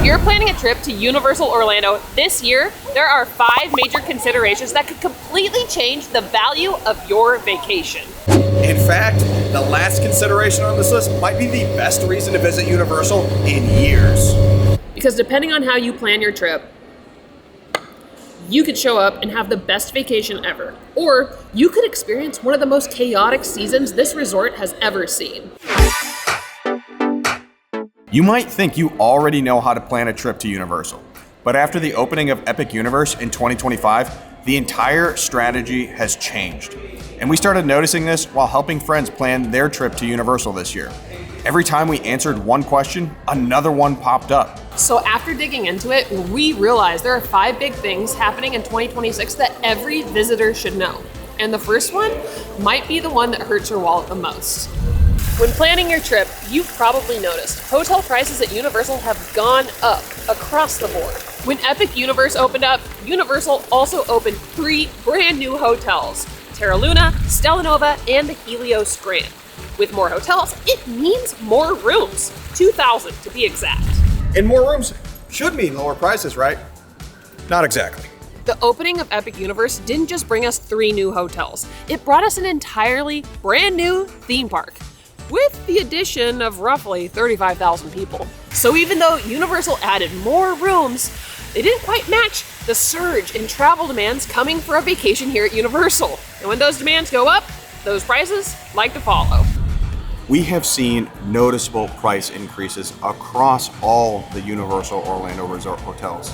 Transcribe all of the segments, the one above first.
you're planning a trip to Universal Orlando this year, there are 5 major considerations that could completely change the value of your vacation. In fact, the last consideration on this list might be the best reason to visit Universal in years. Because depending on how you plan your trip, you could show up and have the best vacation ever. Or you could experience one of the most chaotic seasons this resort has ever seen. You might think you already know how to plan a trip to Universal, but after the opening of Epic Universe in 2025, the entire strategy has changed. And we started noticing this while helping friends plan their trip to Universal this year. Every time we answered one question, another one popped up. So after digging into it, we realized there are 5 big things happening in 2026 that every visitor should know. And the first one might be the one that hurts your wallet the most. When planning your trip, you've probably noticed hotel prices at Universal have gone up across the board. When Epic Universe opened up, Universal also opened 3 brand new hotels: Terra Luna, Stella Nova, and the Helios Grand. With more hotels, it means more rooms, 2,000 to be exact. And more rooms should mean lower prices, right? Not exactly. The opening of Epic Universe didn't just bring us 3 new hotels, it brought us an entirely brand new theme park, with the addition of roughly 35,000 people. So even though Universal added more rooms, they didn't quite match the surge in travel demands coming for a vacation here at Universal. And when those demands go up, those prices like to follow. We have seen noticeable price increases across all the Universal Orlando Resort hotels.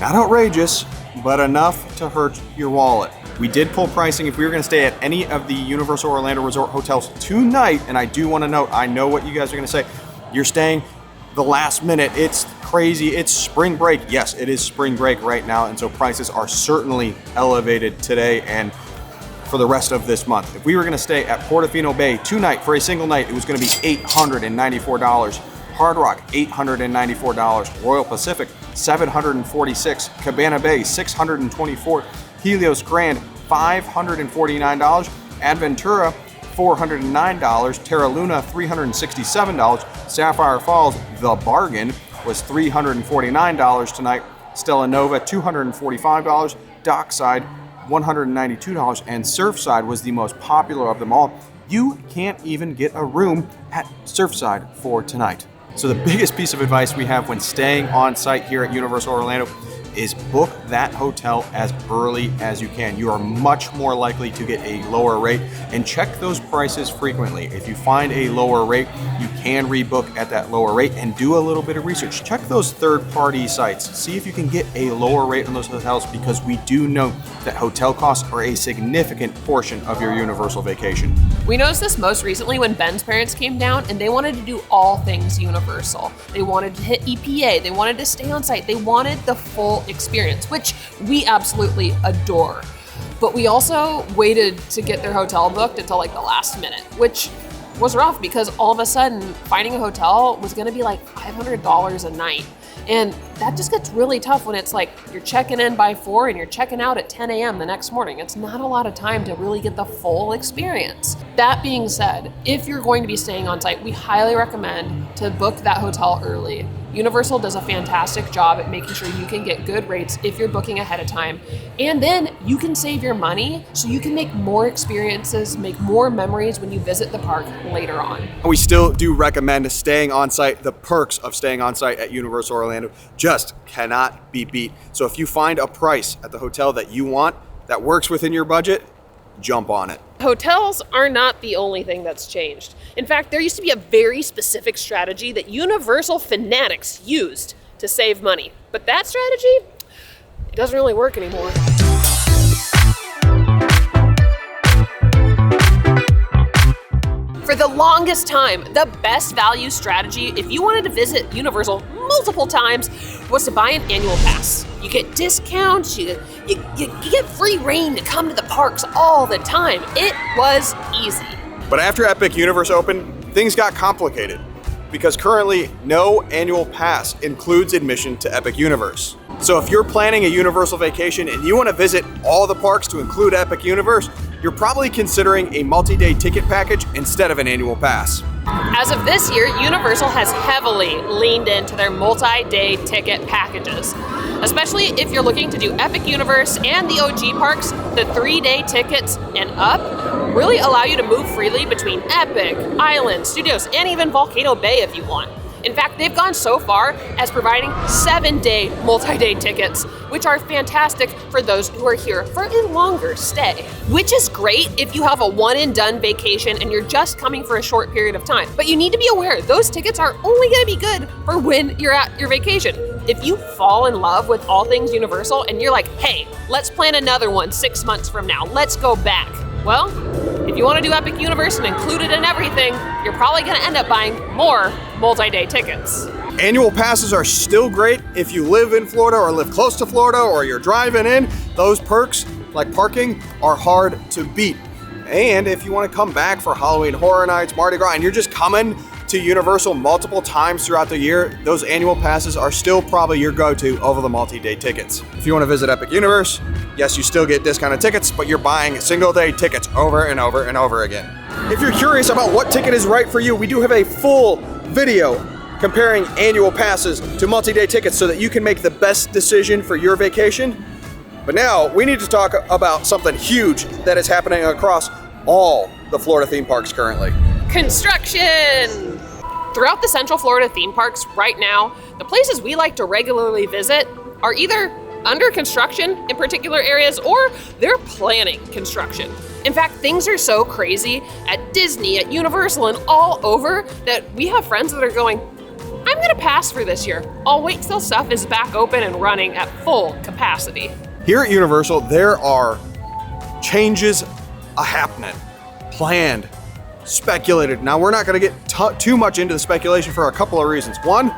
Not outrageous, but enough to hurt your wallet. We did pull pricing if we were going to stay at any of the Universal Orlando Resort hotels tonight, and I do want to note, I know what you guys are going to say. You're staying the last minute. It's crazy. It's spring break. Yes, it is spring break right now, and so prices are certainly elevated today and for the rest of this month. If we were going to stay at Portofino Bay tonight for a single night, it was going to be $894. Hard Rock, $894. Royal Pacific, $746. Cabana Bay, $624. Helios Grand, $549. Adventura, $409. Terra Luna, $367. Sapphire Falls, the bargain, was $349 tonight. Stella Nova, $245. Dockside, $192. And Surfside was the most popular of them all. You can't even get a room at Surfside for tonight. So the biggest piece of advice we have when staying on site here at Universal Orlando is book that hotel as early as you can. You are much more likely to get a lower rate, and check those prices frequently. If you find a lower rate, you can rebook at that lower rate and do a little bit of research. Check those third-party sites. See if you can get a lower rate on those hotels, because we do know that hotel costs are a significant portion of your Universal vacation. We noticed this most recently when Ben's parents came down and they wanted to do all things Universal. They wanted to hit EPA, they wanted to stay on site, they wanted the full experience, which we absolutely adore. But we also waited to get their hotel booked until like the last minute, which was rough because all of a sudden finding a hotel was gonna be like $500 a night. And that just gets really tough when it's like you're checking in by 4 and you're checking out at 10 a.m. the next morning. It's not a lot of time to really get the full experience. That being said, if you're going to be staying on site, we highly recommend to book that hotel early. Universal does a fantastic job at making sure you can get good rates if you're booking ahead of time. And then you can save your money so you can make more experiences, make more memories when you visit the park later on. We still do recommend staying on site. The perks of staying on site at Universal Orlando just cannot be beat. So if you find a price at the hotel that you want that works within your budget, jump on it. Hotels are not the only thing that's changed. In fact, there used to be a very specific strategy that Universal fanatics used to save money. But that strategy, it doesn't really work anymore. For the longest time, the best value strategy, if you wanted to visit Universal multiple times, was to buy an annual pass. You get discounts, you get free reign to come to the parks all the time. It was easy. But after Epic Universe opened, things got complicated, because currently no annual pass includes admission to Epic Universe. So if you're planning a Universal vacation and you want to visit all the parks to include Epic Universe, you're probably considering a multi-day ticket package instead of an annual pass. As of this year, Universal has heavily leaned into their multi-day ticket packages. Especially if you're looking to do Epic Universe and the OG parks, the 3-day tickets and up really allow you to move freely between Epic, Island, Studios, and even Volcano Bay if you want. In fact, they've gone so far as providing 7-day multi-day tickets, which are fantastic for those who are here for a longer stay. Which is great if you have a one-and-done vacation and you're just coming for a short period of time. But you need to be aware, those tickets are only gonna be good for when you're at your vacation. If you fall in love with all things Universal and you're like, hey, let's plan another one 6 months from now, let's go back. Well, if you want to do Epic Universe and include it in everything, you're probably going to end up buying more multi-day tickets. Annual passes are still great if you live in Florida or live close to Florida or you're driving in. Those perks, like parking, are hard to beat. And if you want to come back for Halloween Horror Nights, Mardi Gras, and you're just coming to Universal multiple times throughout the year, those annual passes are still probably your go-to over the multi-day tickets. If you want to visit Epic Universe, yes, you still get discounted tickets, but you're buying single-day tickets over and over and over again. If you're curious about what ticket is right for you, we do have a full video comparing annual passes to multi-day tickets so that you can make the best decision for your vacation. But now we need to talk about something huge that is happening across all the Florida theme parks currently. Construction! Throughout the Central Florida theme parks right now, the places we like to regularly visit are either under construction in particular areas or they're planning construction. In fact, things are so crazy at Disney, at Universal, and all over that we have friends that are going, I'm gonna pass for this year. I'll wait till stuff is back open and running at full capacity. Here at Universal, there are changes happening, planned, speculated. Now, we're not going to get too much into the speculation for a couple of reasons. One,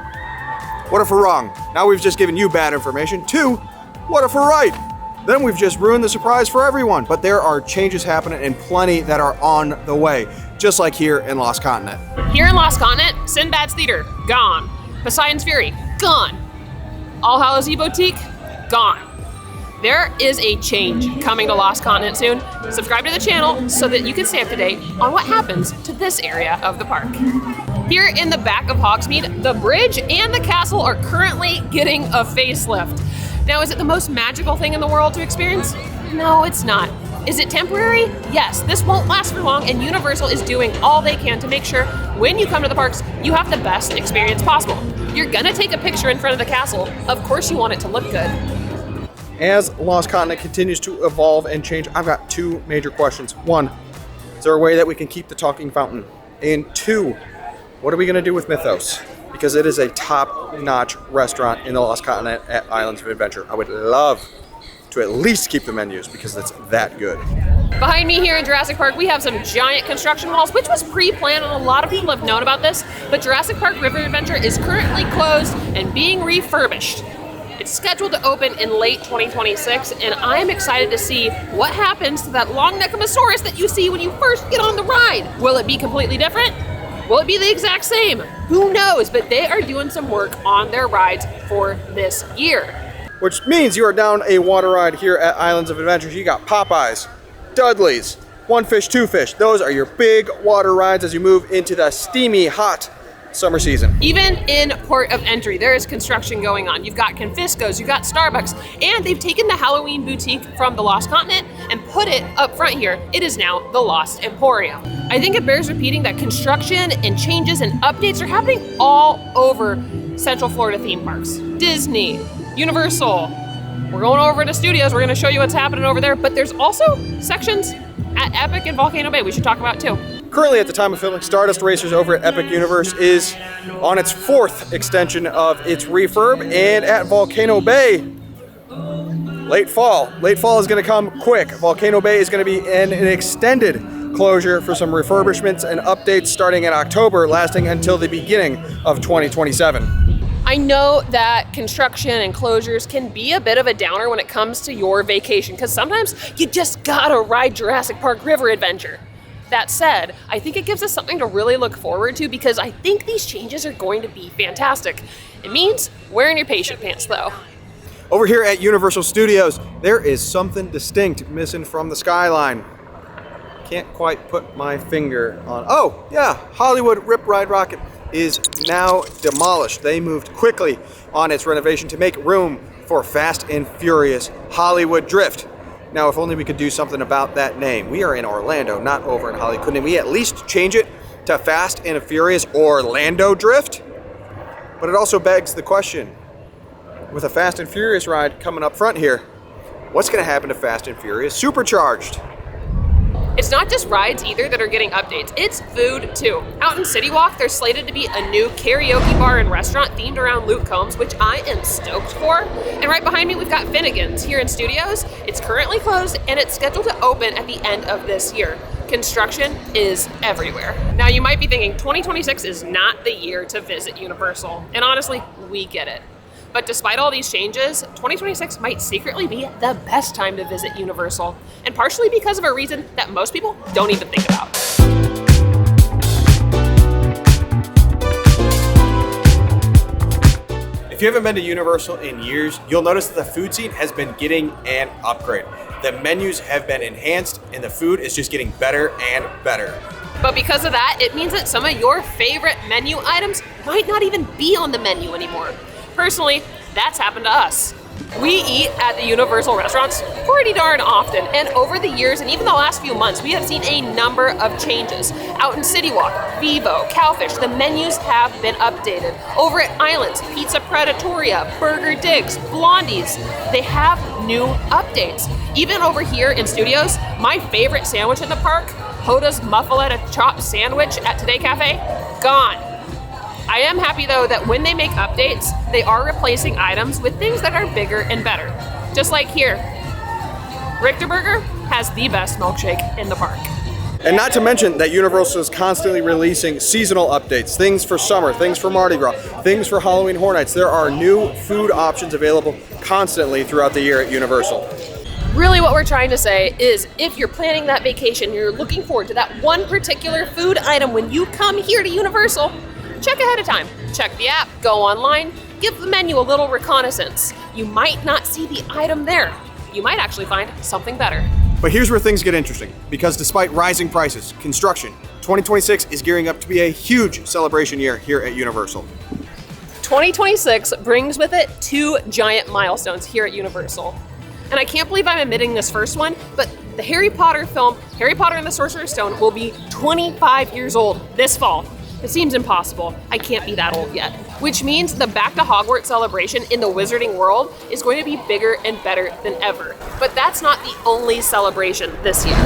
what if we're wrong? Now we've just given you bad information. Two, what if we're right? Then we've just ruined the surprise for everyone. But there are changes happening and plenty that are on the way, just like here in Lost Continent. Here in Lost Continent, Sinbad's Theater, gone. Poseidon's Fury, gone. All Hallows E-Boutique, gone. There is a change coming to Lost Continent soon. Subscribe to the channel so that you can stay up to date on what happens to this area of the park. Here in the back of Hogsmeade, the bridge and the castle are currently getting a facelift. Now, is it the most magical thing in the world to experience? No, it's not. Is it temporary? Yes, this won't last for long, and Universal is doing all they can to make sure when you come to the parks, you have the best experience possible. You're gonna take a picture in front of the castle. Of course you want it to look good. As Lost Continent continues to evolve and change, I've got two major questions. One, is there a way that we can keep the talking fountain? And two, what are we going to do with Mythos? Because it is a top-notch restaurant in the Lost Continent at Islands of Adventure. I would love to at least keep the menus because it's that good. Behind me here in Jurassic Park, we have some giant construction walls, which was pre-planned, and a lot of people have known about this, but Jurassic Park River Adventure is currently closed and being refurbished. It's scheduled to open in late 2026, and I'm excited to see what happens to that long Nekomasaurus that you see when you first get on the ride. Will it be completely different? Will it be the exact same? Who knows, but they are doing some work on their rides for this year. Which means you are down a water ride here at Islands of Adventure. You got Popeyes, Dudley's, One Fish, Two Fish. Those are your big water rides as you move into the steamy, hot summer season. Even in Port of Entry, there is construction going on. You've got Confisco's, you've got Starbucks, and they've taken the Halloween boutique from the Lost Continent and put it up front here. It is now the Lost Emporium. I think it bears repeating that construction and changes and updates are happening all over Central Florida theme parks. Disney, Universal. We're going over to Studios. We're going to show you what's happening over there, but there's also sections at Epic and Volcano Bay we should talk about too. Currently, at the time of filming, Stardust Racers over at Epic Universe is on its 4th extension of its refurb, and at Volcano Bay, late fall. Late fall is going to come quick. Volcano Bay is going to be in an extended closure for some refurbishments and updates starting in October, lasting until the beginning of 2027. I know that construction and closures can be a bit of a downer when it comes to your vacation, because sometimes you just gotta ride Jurassic Park River Adventure. That said, I think it gives us something to really look forward to because I think these changes are going to be fantastic. It means wearing your patient pants though. Over here at Universal Studios, there is something distinct missing from the skyline. can't quite put my finger on. Oh, yeah, Hollywood Rip Ride Rocket is now demolished. They moved quickly on its renovation to make room for Fast and Furious Hollywood Drift. Now, if only we could do something about that name. We are in Orlando, not over in Hollywood. Couldn't we at least change it to Fast and Furious Orlando Drift? But it also begs the question, with a Fast and Furious ride coming up front here, what's going to happen to Fast and Furious Supercharged? It's not just rides either that are getting updates, it's food too. Out in City Walk, there's slated to be a new karaoke bar and restaurant themed around Luke Combs, which I am stoked for. And right behind me, we've got Finnegan's here in studios. It's currently closed and it's scheduled to open at the end of this year. Construction is everywhere. Now you might be thinking 2026 is not the year to visit Universal. And honestly, we get it. But despite all these changes, 2026 might secretly be the best time to visit Universal, and partially because of a reason that most people don't even think about. If you haven't been to Universal in years, you'll notice that the food scene has been getting an upgrade. The menus have been enhanced and the food is just getting better and better. But because of that, it means that some of your favorite menu items might not even be on the menu anymore. Personally, that's happened to us. We eat at the Universal restaurants pretty darn often, and over the years and even the last few months, we have seen a number of changes. Out in City Walk, Vivo, Cowfish, the menus have been updated. Over at Islands, Pizza Predatoria, Burger Digs, Blondie's, they have new updates. Even over here in studios, my favorite sandwich in the park, Hoda's Muffaletta Chopped Sandwich at Today Cafe, gone. I am happy though that when they make updates, they are replacing items with things that are bigger and better. Just like here, Richter Burger has the best milkshake in the park. And not to mention that Universal is constantly releasing seasonal updates, things for summer, things for Mardi Gras, things for Halloween Horror Nights. There are new food options available constantly throughout the year at Universal. Really what we're trying to say is if you're planning that vacation, you're looking forward to that one particular food item when you come here to Universal, check ahead of time. Check the app, go online, give the menu a little reconnaissance. You might not see the item there. You might actually find something better. But here's where things get interesting, because despite rising prices, construction, 2026 is gearing up to be a huge celebration year here at Universal. 2026 brings with it two giant milestones here at Universal. And I can't believe I'm admitting this first one, but the Harry Potter film, Harry Potter and the Sorcerer's Stone, will be 25 years old this fall. It seems impossible. I can't be that old yet. Which means the Back to Hogwarts celebration in the Wizarding world is going to be bigger and better than ever. But that's not the only celebration this year.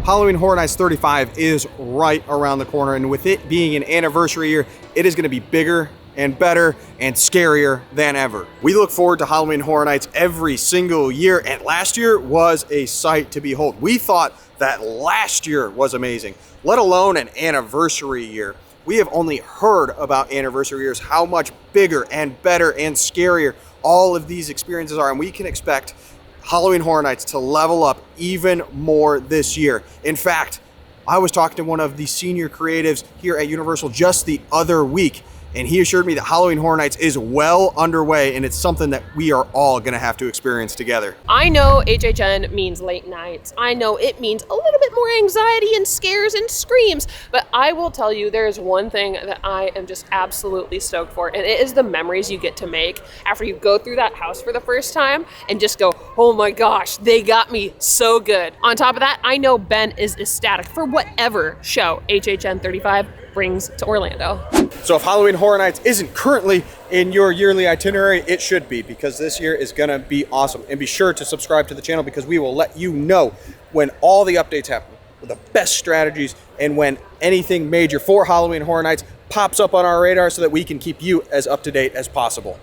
Halloween Horror Nights 35 is right around the corner, and with it being an anniversary year, it is going to be bigger and better and scarier than ever. We look forward to Halloween Horror Nights every single year, and last year was a sight to behold. We thought that last year was amazing, let alone an anniversary year. We have only heard about anniversary years, how much bigger and better and scarier all of these experiences are, and we can expect Halloween Horror Nights to level up even more this year. In fact, I was talking to one of the senior creatives here at Universal just the other week, and he assured me that Halloween Horror Nights is well underway, and it's something that we are all gonna have to experience together. I know HHN means late nights. I know it means a little bit more anxiety and scares and screams, but I will tell you there is one thing that I am just absolutely stoked for, and it is the memories you get to make after you go through that house for the first time and just go, oh my gosh, they got me so good. On top of that, I know Ben is ecstatic for whatever show HHN 35 brings to Orlando. So if Halloween Horror Nights isn't currently in your yearly itinerary, it should be, because this year is gonna be awesome. And be sure to subscribe to the channel, because we will let you know when all the updates happen, with the best strategies, and when anything major for Halloween Horror Nights pops up on our radar, so that we can keep you as up to date as possible.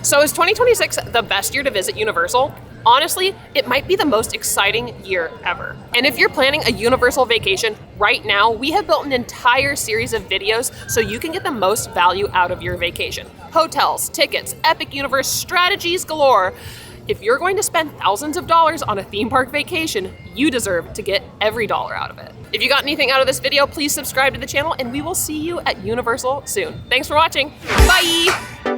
So is 2026 the best year to visit Universal? Honestly, it might be the most exciting year ever. And if you're planning a Universal vacation right now, we have built an entire series of videos so you can get the most value out of your vacation. Hotels, tickets, Epic Universe, strategies galore. If you're going to spend thousands of dollars on a theme park vacation, you deserve to get every dollar out of it. If you got anything out of this video, please subscribe to the channel, and we will see you at Universal soon. Thanks for watching. Bye!